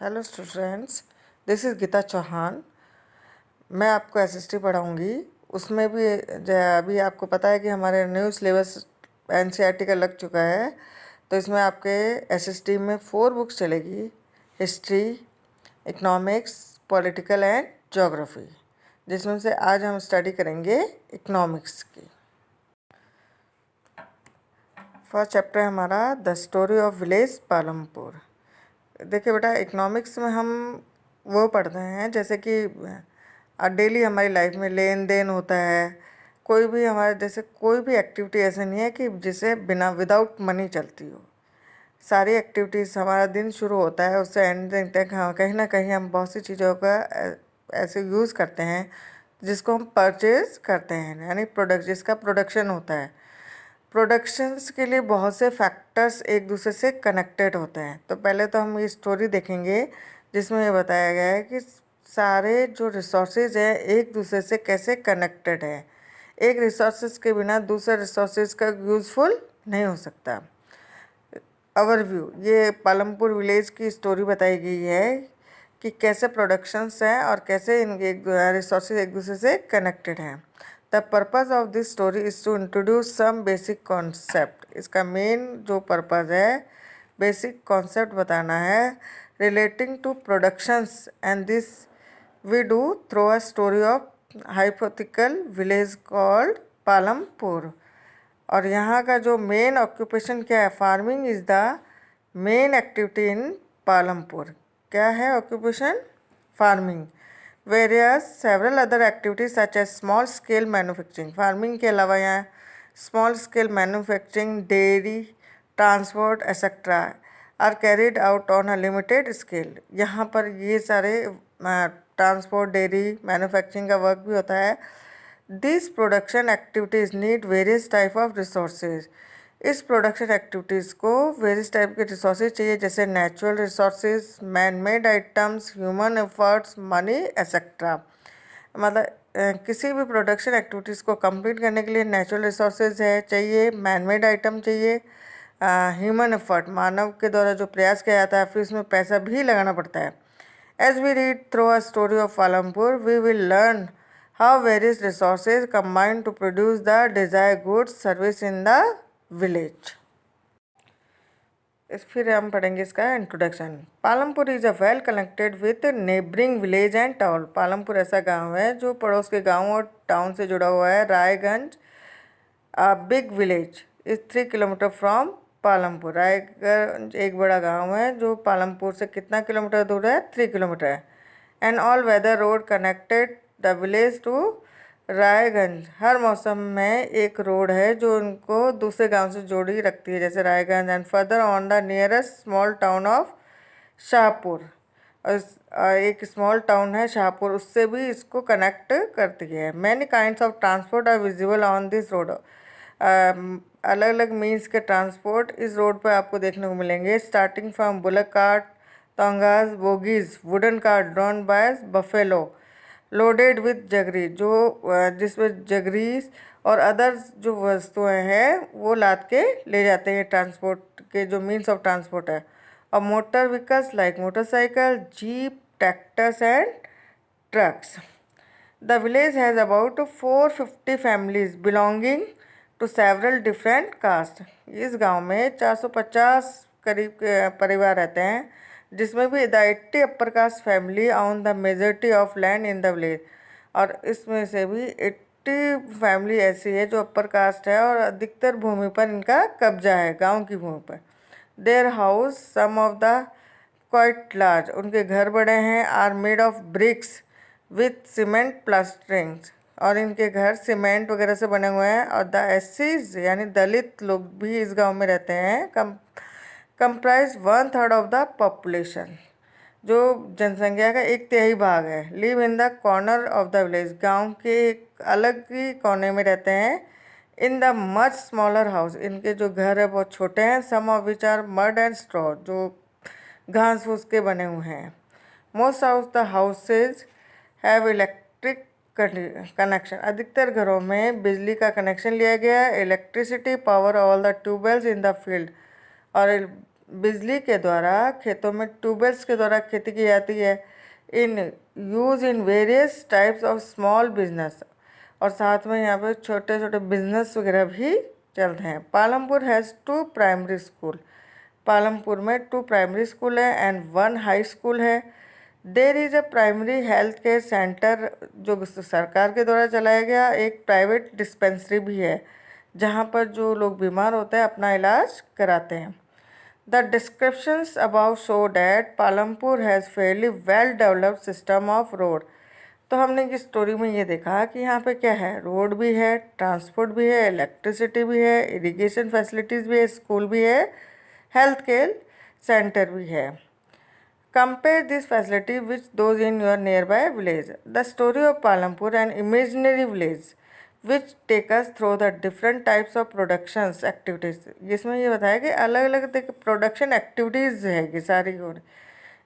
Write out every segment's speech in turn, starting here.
Hello students, this is Geeta Chauhan. मैं आपको SST पढ़ाऊँगी। उसमें भी अभी आपको पता है कि हमारे न्यू सिलेबस एनसीईआरटी का लग चुका है, तो इसमें आपके एसएसटी में 4 बुक्स चलेगी: history, economics, political and geography, जिसमें से आज हम स्टडी करेंगे इकोनॉमिक्स की। फर्स्ट चैप्टर है हमारा the story of village Palampur. देखिए बेटा, इकोनॉमिक्स में हम वो पढ़ते हैं जैसे कि डेली हमारी लाइफ में लेन देन होता है। कोई भी हमारे जैसे कोई भी एक्टिविटी ऐसा नहीं है कि जिसे बिना विदाउट मनी चलती हो। सारी एक्टिविटीज़, हमारा दिन शुरू होता है उससे एंड तक कहीं ना कहीं हम बहुत सी चीज़ों का ऐसे यूज़ करते हैं जिसको हम परचेज करते हैं, यानी प्रोडक्ट, जिसका प्रोडक्शन होता है। प्रोडक्शंस के लिए बहुत से फैक्टर्स एक दूसरे से कनेक्टेड होते हैं। तो पहले तो हम ये स्टोरी देखेंगे जिसमें ये बताया गया है कि सारे जो रिसोर्सेज हैं एक दूसरे से कैसे कनेक्टेड है। एक रिसोर्सेज के बिना दूसरे रिसोर्सेज का यूज़फुल नहीं हो सकता। ओवरव्यू, ये पालमपुर विलेज की स्टोरी बताई गई है कि कैसे प्रोडक्शंस हैं और कैसे इन रिसोर्सेज एक दूसरे से कनेक्टेड हैं। The purpose of this story is to introduce some basic concept. इसका मेन जो पर्पज़ है बेसिक कॉन्सेप्ट बताना है relating to productions, and this we do through a story of hypothetical village called Palampur. और यहाँ का जो मेन ऑक्यूपेशन क्या है, farming is the main activity in Palampur. क्या है occupation? Farming. Various several other activities such as small scale manufacturing. Farming के अलावा यहाँ small scale manufacturing, dairy, transport etcetera are carried out on a limited scale. यहाँ पर ये सारे transport, dairy, manufacturing का वर्क भी होता है। This production activities need various type of resources. इस प्रोडक्शन एक्टिविटीज़ को वेरियस टाइप के रिसोर्सेज चाहिए, जैसे natural resources, man made items, human efforts, money etcetera. मतलब किसी भी प्रोडक्शन एक्टिविटीज़ को कंप्लीट करने के लिए नेचुरल रिसोर्सेज है चाहिए, मैन मेड आइटम चाहिए, ह्यूमन एफर्ट, मानव के द्वारा जो प्रयास किया जाता है, फिर उसमें पैसा भी लगाना पड़ता है। As we read through a story of Palampur, we will learn how various resources combine to produce the desired goods service in the village. फिर हम पढ़ेंगे इसका introduction. Palampur is a well connected with neighbouring village and town. Palampur ऐसा गांव है जो पड़ोस के गांव और टाउन से जुड़ा हुआ है। Raiganj, a big village, is 3 kilometre from Palampur. Raiganj एक बड़ा गांव है जो पालमपुर से कितना किलोमीटर दूर है? 3 किलोमीटर है। And all weather road connected the village to Raiganj. हर मौसम में एक रोड है जो उनको दूसरे गांव से जोड़ी रखती है, जैसे Raiganj. And further on the nearest small town of Shahpur, और एक स्मॉल टाउन है शाहपुर, उससे भी इसको कनेक्ट करती है। Many kinds of transport are visible on this road. अलग अलग मीन्स के ट्रांसपोर्ट इस रोड पर आपको देखने को मिलेंगे, starting from bullock cart, tongas, bogies, wooden cart drawn by buffalo, loaded with jaggery, जो जिसमें जगरीज और अदर्स जो वस्तुएं हैं वो लाद के ले जाते हैं। ट्रांसपोर्ट के जो मीन्स ऑफ ट्रांसपोर्ट है। और motor vehicles like motorcycle, jeep, tractors and trucks. The village has about 450 families belonging to several different castes. इस गांव में 450 करीब के परिवार रहते हैं, जिसमें भी the 80 upper caste family on the majority of land in the village. और इसमें से भी 80 फैमिली ऐसी है जो अपर कास्ट है और अधिकतर भूमि पर इनका कब्जा है, गांव की भूमि पर। Their house some of the quite large, उनके घर बड़े हैं, are made of bricks with cement plasterings, और इनके घर सीमेंट वगैरह से बने हुए हैं। और द एससीज यानी दलित लोग भी इस गांव में रहते हैं। कंप्राइज 1/3 ऑफ द पॉपुलेशन, जो जनसंख्या का 1/3 भाग है। Live in the corner of the village, गांव के एक अलग ही कोने में रहते हैं। In the much smaller house, इनके जो घर है बहुत छोटे हैं। Some of which are mud and straw, जो घास फूस के बने हुए हैं। Most of the houses have electric connection, अधिकतर घरों में बिजली का कनेक्शन लिया गया है। Electricity power all the tubewells in the field, और बिजली के द्वारा खेतों में ट्यूबवेल्स के द्वारा खेती की जाती है। In use in various types of small business, और साथ में यहाँ पे छोटे छोटे बिजनेस वगैरह भी चलते हैं। Palampur has 2 primary school. Palampur में 2 प्राइमरी स्कूल है एंड 1 हाई स्कूल है। There is a primary health care centre, जो सरकार के द्वारा चलाया गया। एक प्राइवेट डिस्पेंसरी भी है जहाँ पर जो लोग बीमार होते हैं अपना इलाज कराते हैं। The descriptions about show that Palampur has fairly well developed system of road. तो हमने इस स्टोरी में ये देखा कि यहाँ पे क्या है, रोड भी है, ट्रांसपोर्ट भी है, इलेक्ट्रिसिटी भी है, इरिगेशन फैसिलिटीज़ भी है, स्कूल भी है, हेल्थ केयर सेंटर भी है। Compare this facility with those in your nearby village. The story of Palampur, an imaginary village, which take us through the different types of productions activities. जिसमें ये बताया कि अलग अलग प्रोडक्शन एक्टिविटीज़ है कि सारी हो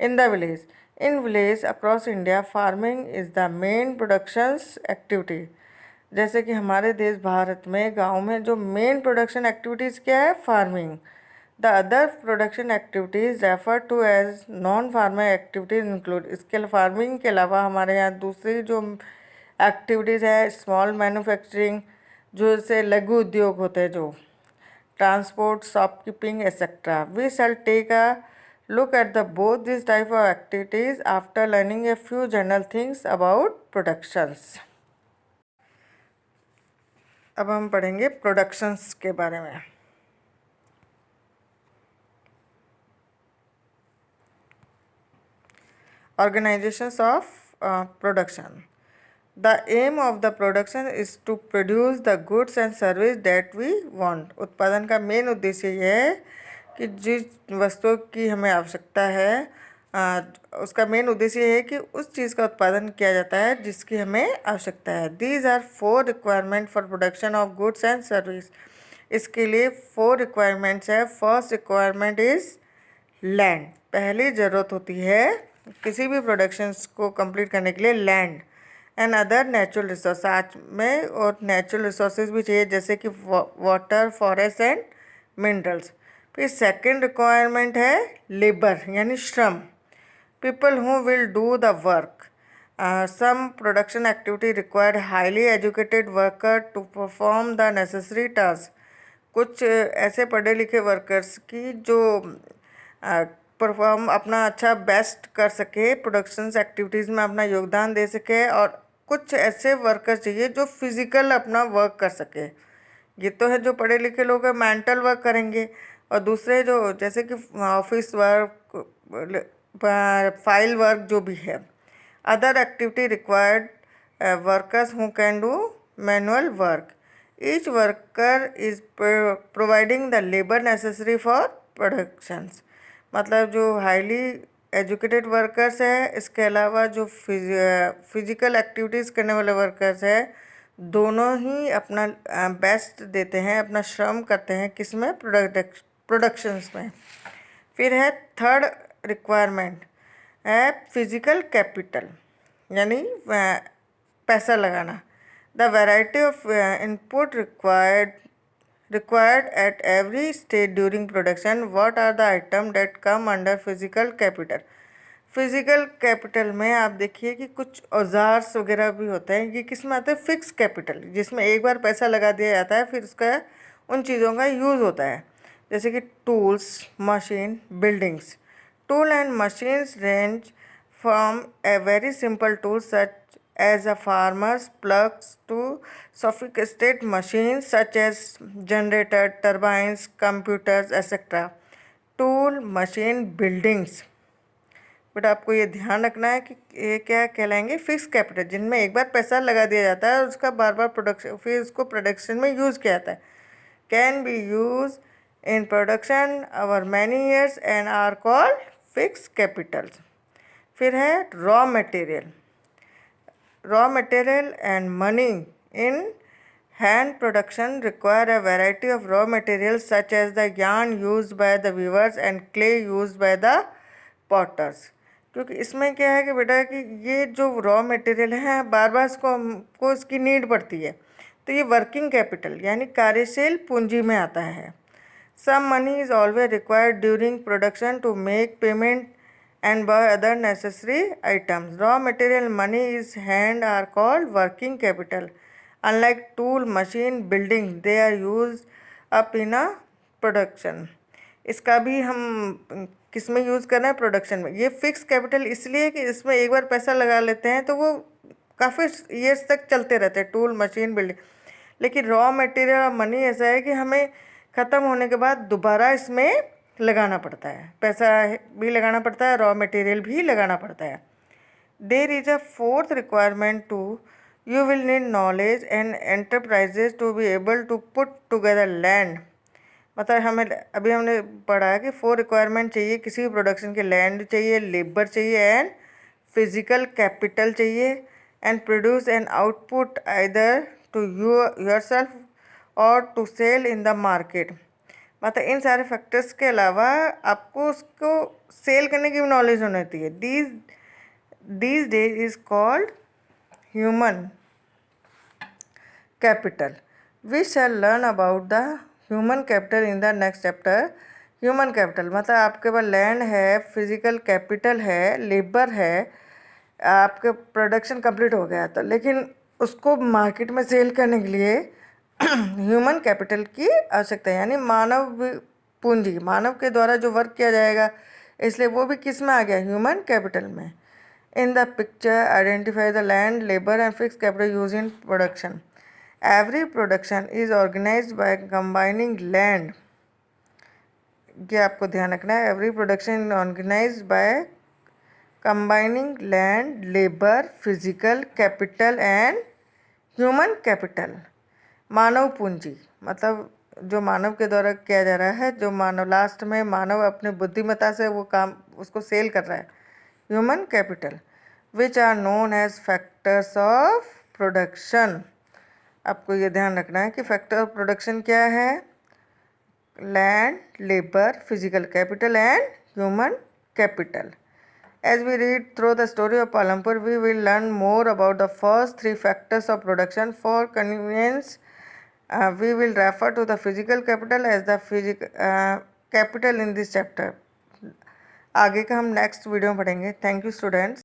in the village. In village across India farming is the main productions activity. जैसे कि हमारे देश भारत में गांव में जो मेन प्रोडक्शन एक्टिविटीज़ क्या है, farming. The other production activities refer to as non farming activities include. इसके फार्मिंग के अलावा हमारे यहाँ दूसरी जो एक्टिविटीज़ है, स्मॉल मैन्युफैक्चरिंग, जो जैसे लघु उद्योग होते हैं, जो transport, shopkeeping etcetera. We shall take a look at the both these type of activities after learning a few general things about productions. अब हम पढ़ेंगे प्रोडक्शंस के बारे में। Organizations of production. The aim of the production is to produce the goods and service that we want. उत्पादन का main उद्देश्य यह है कि जिस वस्तुओं की हमें आवश्यकता है उसका मेन उद्देश्य यह है कि उस चीज़ का उत्पादन किया जाता है जिसकी हमें आवश्यकता है। These are 4 requirement for production of goods and service. इसके लिए 4 रिक्वायरमेंट्स है। First requirement is land. पहली ज़रूरत होती है किसी भी प्रोडक्शंस को कंप्लीट करने के लिए land and other natural resource. साथ में और नेचुरल रिसोर्सेज भी चाहिए जैसे कि वाटर, फॉरेस्ट एंड मिनरल्स। फिर सेकंड रिक्वायरमेंट है लेबर यानी श्रम, people who will do the work. Some production activity required highly educated worker to perform the necessary task. कुछ ऐसे पढ़े लिखे वर्कर्स की जो परफॉर्म अपना अच्छा बेस्ट कर सके, प्रोडक्शंस एक्टिविटीज़ में अपना योगदान दे सके। और कुछ ऐसे वर्कर चाहिए जो फिज़िकल अपना वर्क कर सके। ये तो है जो पढ़े लिखे लोग हैं, मेंटल वर्क करेंगे। और दूसरे जो जैसे कि ऑफिस वर्क, फाइल वर्क जो भी है। Other activity required workers who can do manual work. Each worker is providing the labour necessary for productions. मतलब जो हाईली एजुकेटेड वर्कर्स है, इसके अलावा जो फिजिकल एक्टिविटीज़ करने वाले वर्कर्स है, दोनों ही अपना बेस्ट देते हैं, अपना श्रम करते हैं किस में, प्रोडक्शंस में। फिर है थर्ड रिक्वायरमेंट है फिजिकल कैपिटल यानी पैसा लगाना। The variety of input required at every stage during production. What are the items that come under physical capital? Physical capital में आप देखिए कि कुछ औजार्स वगैरह भी होते हैं। ये किस में आते हैं, फिक्स कैपिटल, जिसमें एक बार पैसा लगा दिया जाता है फिर उसका उन चीज़ों का यूज़ होता है। जैसे कि tools, machine, buildings. Tool and machines range from a very simple tool such as a farmer's plugs to sophisticated machines such as generator, turbines, computers, etc. Tool, machine, buildings. But आपको ये ध्यान रखना है कि ये क्या कहलाएंगे, फिक्स कैपिटल, जिनमें एक बार पैसा लगा दिया जाता है और उसका बार बार प्रोडक्शन, फिर उसको प्रोडक्शन में यूज़ किया जाता है। Can be use in production over many years and are called fix capitals. फिर है raw material. Raw material and money in hand production require a variety of raw materials such as the yarn used by the weavers and clay used by the potters. क्योंकि इसमें क्या है कि बेटा कि ये जो रॉ मटेरियल है बार बार हमको इसकी नीड पड़ती है, तो ये वर्किंग कैपिटल यानी कार्यशील पूंजी में आता है। Some money is always required during production to make payment and buy other necessary items. Raw material money is hand are called working capital. Unlike tool, machine, building, they are used up in a production. इसका भी हम किस में use करना है, production में। ये fix capital इसलिए कि इसमें एक बार पैसा लगा लेते हैं तो वो काफ़ी ईयर्स तक चलते रहते हैं, टूल, मशीन, बिल्डिंग। लेकिन रॉ मटेरियल मनी ऐसा है कि हमें ख़त्म होने के बाद दोबारा इसमें लगाना पड़ता है, पैसा भी लगाना पड़ता है, रॉ मटेरियल भी लगाना पड़ता है। There is a fourth requirement too you will need knowledge and enterprises to be able to put together land. मतलब हमें अभी हमने पढ़ा है कि 4 रिक्वायरमेंट चाहिए किसी भी प्रोडक्शन के। लैंड चाहिए, लेबर चाहिए एंड फिजिकल कैपिटल चाहिए, and produce an output either to yourself or to sell in the market. मतलब इन सारे फैक्टर्स के अलावा आपको उसको सेल करने की भी नॉलेज होनी चाहिए। These days is called human capital. We shall learn about the human capital in the next chapter. Human capital मतलब आपके पास लैंड है, फिजिकल कैपिटल है, लेबर है, आपके प्रोडक्शन कंप्लीट हो गया तो, लेकिन उसको मार्केट में सेल करने के लिए ह्यूमन कैपिटल की आवश्यकता है, यानी मानव पूंजी, मानव के द्वारा जो वर्क किया जाएगा, इसलिए वो भी किस में आ गया, ह्यूमन कैपिटल में। In the picture identify the land, labour and fix capital use in production. Every production is organized by combining land, ये आपको ध्यान रखना है। Every production organised by combining land, labour, physical capital and human capital. मानव पूंजी मतलब जो मानव के द्वारा किया जा रहा है, जो मानव लास्ट में मानव अपने बुद्धिमत्ता से वो काम उसको सेल कर रहा है, human capital. Which are known as factors of production. आपको ये ध्यान रखना है कि फैक्टर ऑफ प्रोडक्शन क्या है, land, labour, physical capital and human capital. As we read through the story of Palampur, we will learn more about the first 3 factors of production. For convenience, we will refer to the physical capital as the capital in this chapter. आगे का हम next video में पढ़ेंगे। Thank you students.